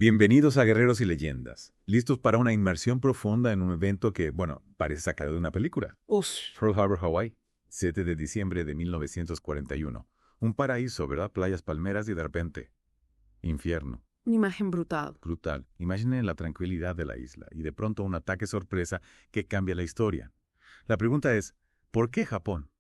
Bienvenidos a Guerreros y Leyendas. ¿Listos para una inmersión profunda en un evento que, parece sacado de una película? Pearl Harbor, Hawái, 7 de diciembre de 1941. Un paraíso, ¿verdad? Playas, palmeras y de repente, infierno. Una imagen brutal. Brutal. Imaginen la tranquilidad de la isla y de pronto un ataque sorpresa que cambia la historia. La pregunta es, ¿por qué Japón?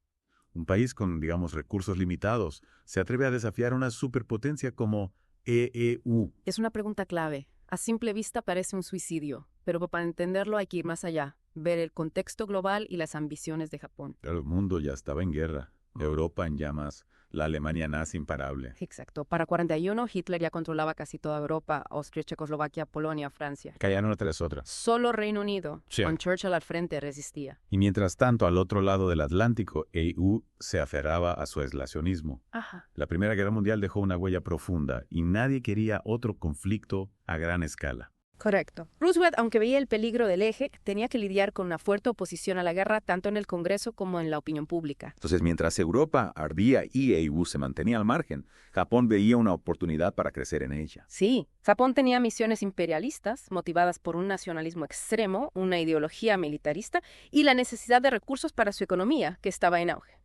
Un país con, recursos limitados se atreve a desafiar a una superpotencia como EEU. Es una pregunta clave. A simple vista parece un suicidio, pero para entenderlo hay que ir más allá, ver el contexto global y las ambiciones de Japón. El mundo ya estaba en guerra, Europa en llamas, la Alemania nazi imparable. Exacto. Para 41, Hitler ya controlaba casi toda Europa, Austria, Checoslovaquia, Polonia, Francia. Callaron una tras otra. Solo Reino Unido, Sí. con Churchill al frente, resistía. Y mientras tanto, al otro lado del Atlántico, EU se aferraba a su aislacionismo. Ajá. La Primera Guerra Mundial dejó una huella profunda y nadie quería otro conflicto a gran escala. Correcto. Roosevelt, aunque veía el peligro del eje, tenía que lidiar con una fuerte oposición a la guerra tanto en el Congreso como en la opinión pública. Entonces, mientras Europa ardía y EU se mantenía al margen, Japón veía una oportunidad para crecer en ella. Sí, Japón tenía misiones imperialistas motivadas por un nacionalismo extremo, una ideología militarista y la necesidad de recursos para su economía, que estaba en auge.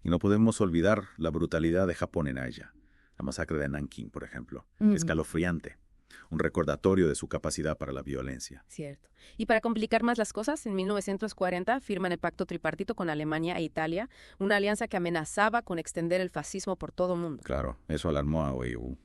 Y no podemos olvidar la brutalidad de Japón en Asia. La masacre de Nankín, por ejemplo, escalofriante. Un recordatorio de su capacidad para la violencia. Cierto. Y para complicar más las cosas, en 1940 firman el pacto tripartito con Alemania e Italia, una alianza que amenazaba con extender el fascismo por todo el mundo. Claro, eso alarmó a EU.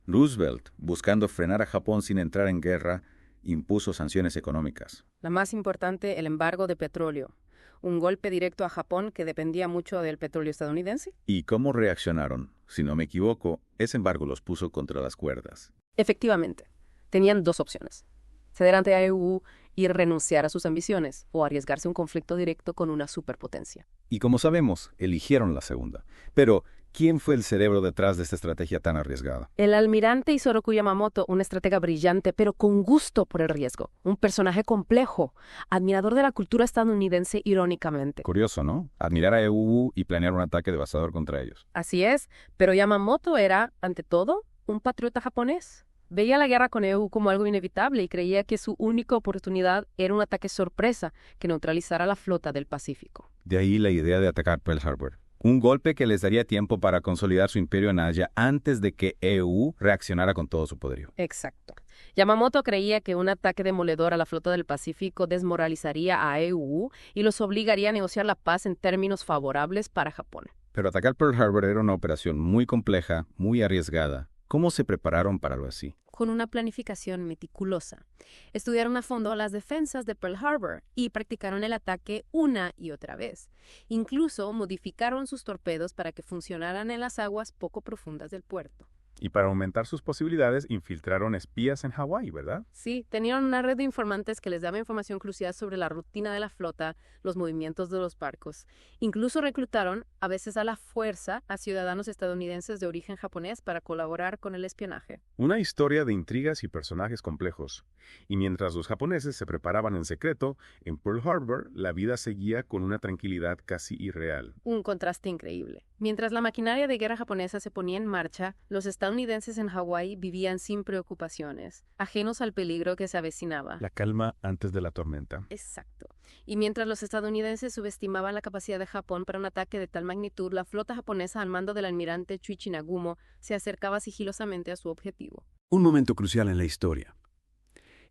Roosevelt, buscando frenar a Japón sin entrar en guerra, impuso sanciones económicas. La más importante, el embargo de petróleo. Un golpe directo a Japón que dependía mucho del petróleo estadounidense. ¿Y cómo reaccionaron? Si no me equivoco, ese embargo los puso contra las cuerdas. Efectivamente, tenían dos opciones: ceder ante a EU y renunciar a sus ambiciones, o arriesgarse a un conflicto directo con una superpotencia. Y como sabemos, eligieron la segunda. Pero, ¿quién fue el cerebro detrás de esta estrategia tan arriesgada? El almirante Isoroku Yamamoto, un estratega brillante, pero con gusto por el riesgo. Un personaje complejo, admirador de la cultura estadounidense irónicamente. Curioso, ¿no? Admirar a EU y planear un ataque devastador contra ellos. Así es, pero Yamamoto era, ante todo, un patriota japonés. Veía la guerra con EU como algo inevitable y creía que su única oportunidad era un ataque sorpresa que neutralizara la flota del Pacífico. De ahí la idea de atacar Pearl Harbor. Un golpe que les daría tiempo para consolidar su imperio en Asia antes de que EU reaccionara con todo su poderío. Exacto. Yamamoto creía que un ataque demoledor a la flota del Pacífico desmoralizaría a EU y los obligaría a negociar la paz en términos favorables para Japón. Pero atacar Pearl Harbor era una operación muy compleja, muy arriesgada. ¿Cómo se prepararon para algo así? Con una planificación meticulosa. Estudiaron a fondo las defensas de Pearl Harbor y practicaron el ataque una y otra vez. Incluso modificaron sus torpedos para que funcionaran en las aguas poco profundas del puerto. Y para aumentar sus posibilidades, infiltraron espías en Hawái, ¿verdad? Sí, tenían una red de informantes que les daba información crucial sobre la rutina de la flota, los movimientos de los barcos. Incluso reclutaron, a veces a la fuerza, a ciudadanos estadounidenses de origen japonés para colaborar con el espionaje. Una historia de intrigas y personajes complejos. Y mientras los japoneses se preparaban en secreto, en Pearl Harbor la vida seguía con una tranquilidad casi irreal. Un contraste increíble. Mientras la maquinaria de guerra japonesa se ponía en marcha, los estadounidenses en Hawái vivían sin preocupaciones, ajenos al peligro que se avecinaba. La calma antes de la tormenta. Exacto. Y mientras los estadounidenses subestimaban la capacidad de Japón para un ataque de tal magnitud, la flota japonesa al mando del almirante Chuichi Nagumo se acercaba sigilosamente a su objetivo. Un momento crucial en la historia.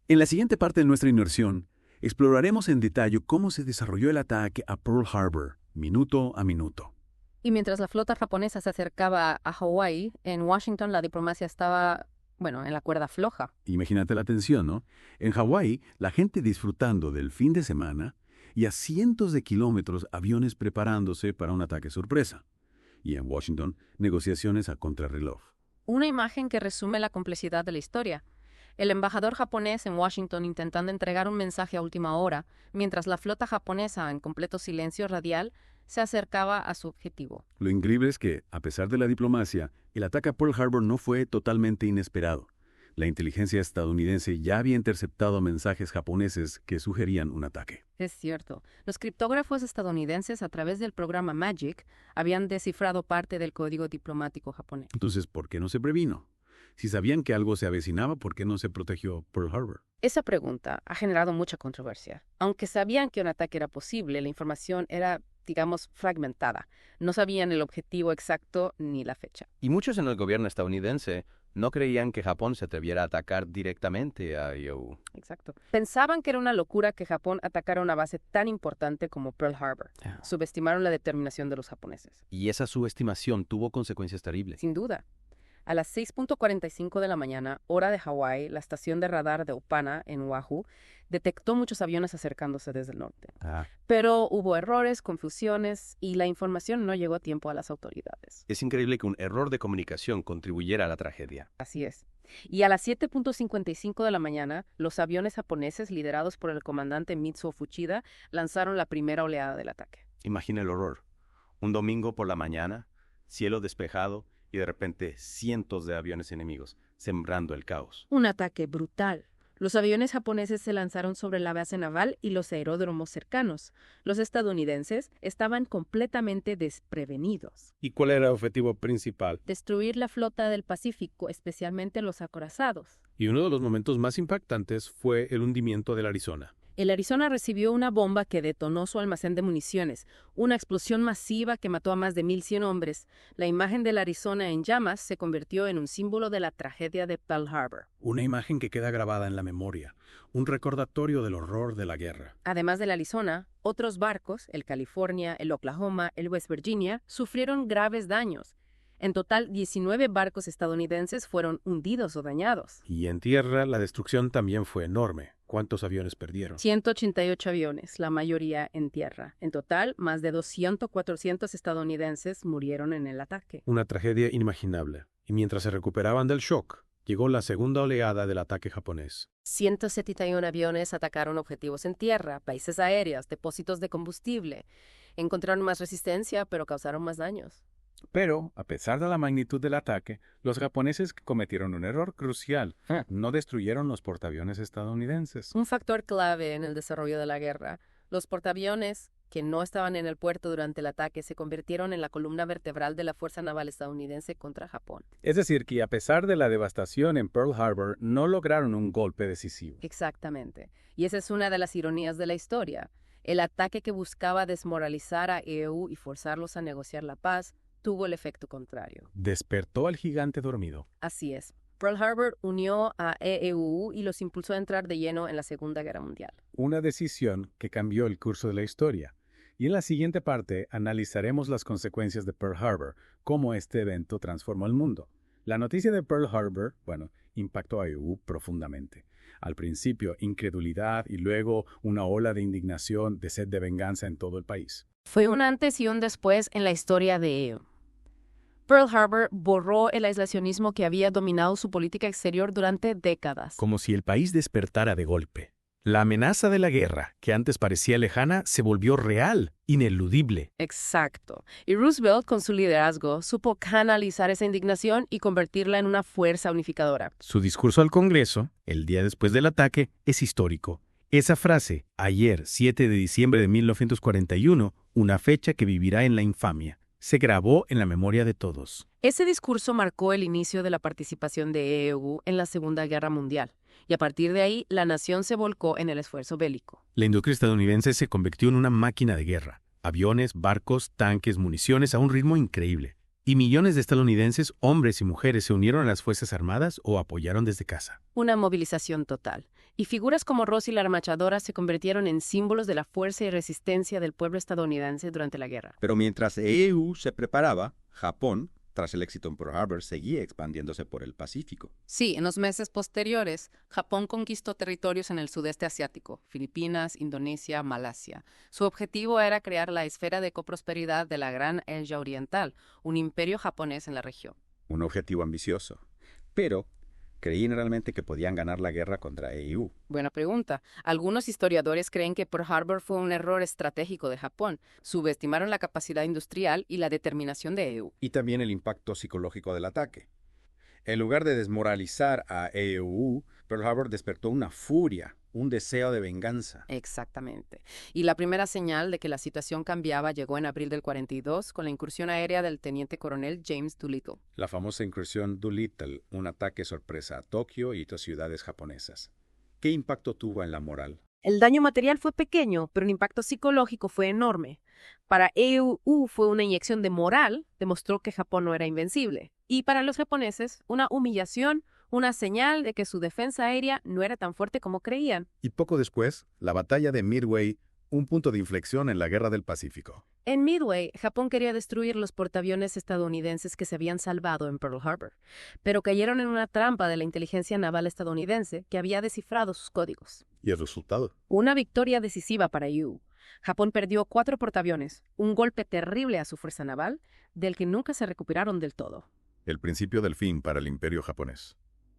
En la siguiente parte de nuestra inmersión, exploraremos en detalle cómo se desarrolló el ataque a Pearl Harbor, minuto a minuto. Y mientras la flota japonesa se acercaba a Hawái, en Washington la diplomacia estaba, en la cuerda floja. Imagínate la tensión, ¿no? En Hawái, la gente disfrutando del fin de semana y a cientos de kilómetros aviones preparándose para un ataque sorpresa. Y en Washington, negociaciones a contrarreloj. Una imagen que resume la complejidad de la historia. El embajador japonés en Washington intentando entregar un mensaje a última hora, mientras la flota japonesa, en completo silencio radial, se acercaba a su objetivo. Lo increíble es que, a pesar de la diplomacia, el ataque a Pearl Harbor no fue totalmente inesperado. La inteligencia estadounidense ya había interceptado mensajes japoneses que sugerían un ataque. Es cierto. Los criptógrafos estadounidenses, a través del programa MAGIC, habían descifrado parte del código diplomático japonés. Entonces, ¿por qué no se previno? Si sabían que algo se avecinaba, ¿por qué no se protegió Pearl Harbor? Esa pregunta ha generado mucha controversia. Aunque sabían que un ataque era posible, la información era, digamos, fragmentada. No sabían el objetivo exacto ni la fecha. Y muchos en el gobierno estadounidense no creían que Japón se atreviera a atacar directamente a IAU. Exacto. Pensaban que era una locura que Japón atacara una base tan importante como Pearl Harbor. Subestimaron la determinación de los japoneses. Y esa subestimación tuvo consecuencias terribles. Sin duda. A las 6:45 de la mañana, hora de Hawái, la estación de radar de Upana, en Oahu, detectó muchos aviones acercándose desde el norte. Pero hubo errores, confusiones y la información no llegó a tiempo a las autoridades. Es increíble que un error de comunicación contribuyera a la tragedia. Así es. Y a las 7:55 de la mañana, los aviones japoneses, liderados por el comandante Mitsuo Fuchida, lanzaron la primera oleada del ataque. Imagina el horror. Un domingo por la mañana, cielo despejado y de repente cientos de aviones enemigos, sembrando el caos. Un ataque brutal. Los aviones japoneses se lanzaron sobre la base naval y los aeródromos cercanos. Los estadounidenses estaban completamente desprevenidos. ¿Y cuál era el objetivo principal? Destruir la flota del Pacífico, especialmente los acorazados. Y uno de los momentos más impactantes fue el hundimiento del Arizona. El Arizona recibió una bomba que detonó su almacén de municiones, una explosión masiva que mató a más de 1,100 hombres. La imagen del Arizona en llamas se convirtió en un símbolo de la tragedia de Pearl Harbor. Una imagen que queda grabada en la memoria, un recordatorio del horror de la guerra. Además del Arizona, otros barcos, el California, el Oklahoma, el West Virginia, sufrieron graves daños. En total, 19 barcos estadounidenses fueron hundidos o dañados. Y en tierra, la destrucción también fue enorme. ¿Cuántos aviones perdieron? 188 aviones, la mayoría en tierra. En total, más de 200 o 400 estadounidenses murieron en el ataque. Una tragedia inimaginable. Y mientras se recuperaban del shock, llegó la segunda oleada del ataque japonés. 171 aviones atacaron objetivos en tierra, bases aéreas, depósitos de combustible. Encontraron más resistencia, pero causaron más daños. Pero, a pesar de la magnitud del ataque, los japoneses cometieron un error crucial. No destruyeron los portaaviones estadounidenses. Un factor clave en el desarrollo de la guerra. Los portaaviones, que no estaban en el puerto durante el ataque, se convirtieron en la columna vertebral de la Fuerza Naval estadounidense contra Japón. Es decir, que a pesar de la devastación en Pearl Harbor, no lograron un golpe decisivo. Exactamente. Y esa es una de las ironías de la historia. El ataque que buscaba desmoralizar a EU y forzarlos a negociar la paz tuvo el efecto contrario. Despertó al gigante dormido. Así es. Pearl Harbor unió a EEU y los impulsó a entrar de lleno en la Segunda Guerra Mundial. Una decisión que cambió el curso de la historia. Y en la siguiente parte analizaremos las consecuencias de Pearl Harbor, cómo este evento transformó el mundo. La noticia de Pearl Harbor, impactó a EU profundamente. Al principio, incredulidad y luego una ola de indignación, de sed de venganza en todo el país. Fue un antes y un después en la historia de EU. Pearl Harbor borró el aislacionismo que había dominado su política exterior durante décadas. Como si el país despertara de golpe. La amenaza de la guerra, que antes parecía lejana, se volvió real, ineludible. Exacto. Y Roosevelt, con su liderazgo, supo canalizar esa indignación y convertirla en una fuerza unificadora. Su discurso al Congreso, el día después del ataque, es histórico. Esa frase, ayer, 7 de diciembre de 1941, una fecha que vivirá en la infamia, se grabó en la memoria de todos. Ese discurso marcó el inicio de la participación de EU en la Segunda Guerra Mundial, y a partir de ahí la nación se volcó en el esfuerzo bélico. La industria estadounidense se convirtió en una máquina de guerra. Aviones, barcos, tanques, municiones a un ritmo increíble. Y millones de estadounidenses, hombres y mujeres, se unieron a las Fuerzas Armadas o apoyaron desde casa. Una movilización total. Y figuras como Ross y la armachadora se convirtieron en símbolos de la fuerza y resistencia del pueblo estadounidense durante la guerra. Pero mientras EU se preparaba, Japón, tras el éxito en Pearl Harbor, seguía expandiéndose por el Pacífico. Sí, en los meses posteriores, Japón conquistó territorios en el sudeste asiático, Filipinas, Indonesia, Malasia. Su objetivo era crear la esfera de coprosperidad de la Gran Asia Oriental, un imperio japonés en la región. Un objetivo ambicioso. Pero ¿creían realmente que podían ganar la guerra contra EU? Buena pregunta. Algunos historiadores creen que Pearl Harbor fue un error estratégico de Japón. Subestimaron la capacidad industrial y la determinación de EU. Y también el impacto psicológico del ataque. En lugar de desmoralizar a EU, Pearl Harbor despertó una furia, un deseo de venganza. Exactamente. Y la primera señal de que la situación cambiaba llegó en abril del 42 con la incursión aérea del teniente coronel James Doolittle. La famosa incursión Doolittle, un ataque sorpresa a Tokio y otras ciudades japonesas. ¿Qué impacto tuvo en la moral? El daño material fue pequeño, pero el impacto psicológico fue enorme. Para EU fue una inyección de moral, demostró que Japón no era invencible. Y para los japoneses, una humillación, una señal de que su defensa aérea no era tan fuerte como creían. Y poco después, la batalla de Midway, un punto de inflexión en la Guerra del Pacífico. En Midway, Japón quería destruir los portaaviones estadounidenses que se habían salvado en Pearl Harbor, pero cayeron en una trampa de la inteligencia naval estadounidense que había descifrado sus códigos. ¿Y el resultado? Una victoria decisiva para EU. Japón perdió 4 portaaviones, un golpe terrible a su fuerza naval, del que nunca se recuperaron del todo. El principio del fin para el imperio japonés.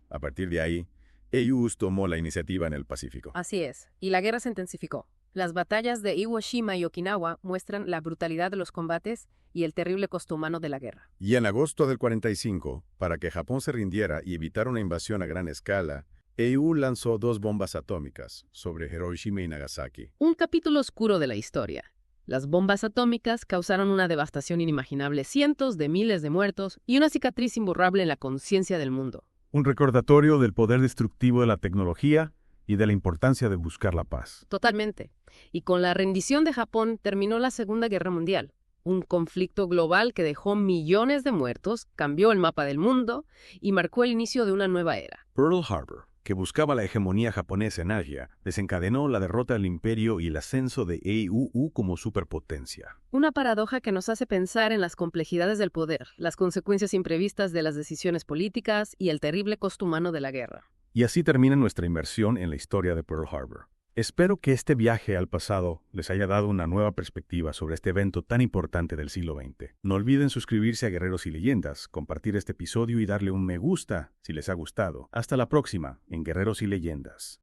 A partir de ahí, EU tomó la iniciativa en el Pacífico. Así es, y la guerra se intensificó. Las batallas de Iwo Jima y Okinawa muestran la brutalidad de los combates y el terrible costo humano de la guerra. Y en agosto del 45, para que Japón se rindiera y evitar una invasión a gran escala, EU lanzó 2 bombas atómicas sobre Hiroshima y Nagasaki. Un capítulo oscuro de la historia. Las bombas atómicas causaron una devastación inimaginable, cientos de miles de muertos y una cicatriz imborrable en la conciencia del mundo. Un recordatorio del poder destructivo de la tecnología y de la importancia de buscar la paz. Totalmente. Y con la rendición de Japón terminó la Segunda Guerra Mundial. Un conflicto global que dejó millones de muertos, cambió el mapa del mundo y marcó el inicio de una nueva era. Pearl Harbor, que buscaba la hegemonía japonesa en Asia, desencadenó la derrota del imperio y el ascenso de EU como superpotencia. Una paradoja que nos hace pensar en las complejidades del poder, las consecuencias imprevistas de las decisiones políticas y el terrible costo humano de la guerra. Y así termina nuestra inmersión en la historia de Pearl Harbor. Espero que este viaje al pasado les haya dado una nueva perspectiva sobre este evento tan importante del siglo XX. No olviden suscribirse a Guerreros y Leyendas, compartir este episodio y darle un me gusta si les ha gustado. Hasta la próxima en Guerreros y Leyendas.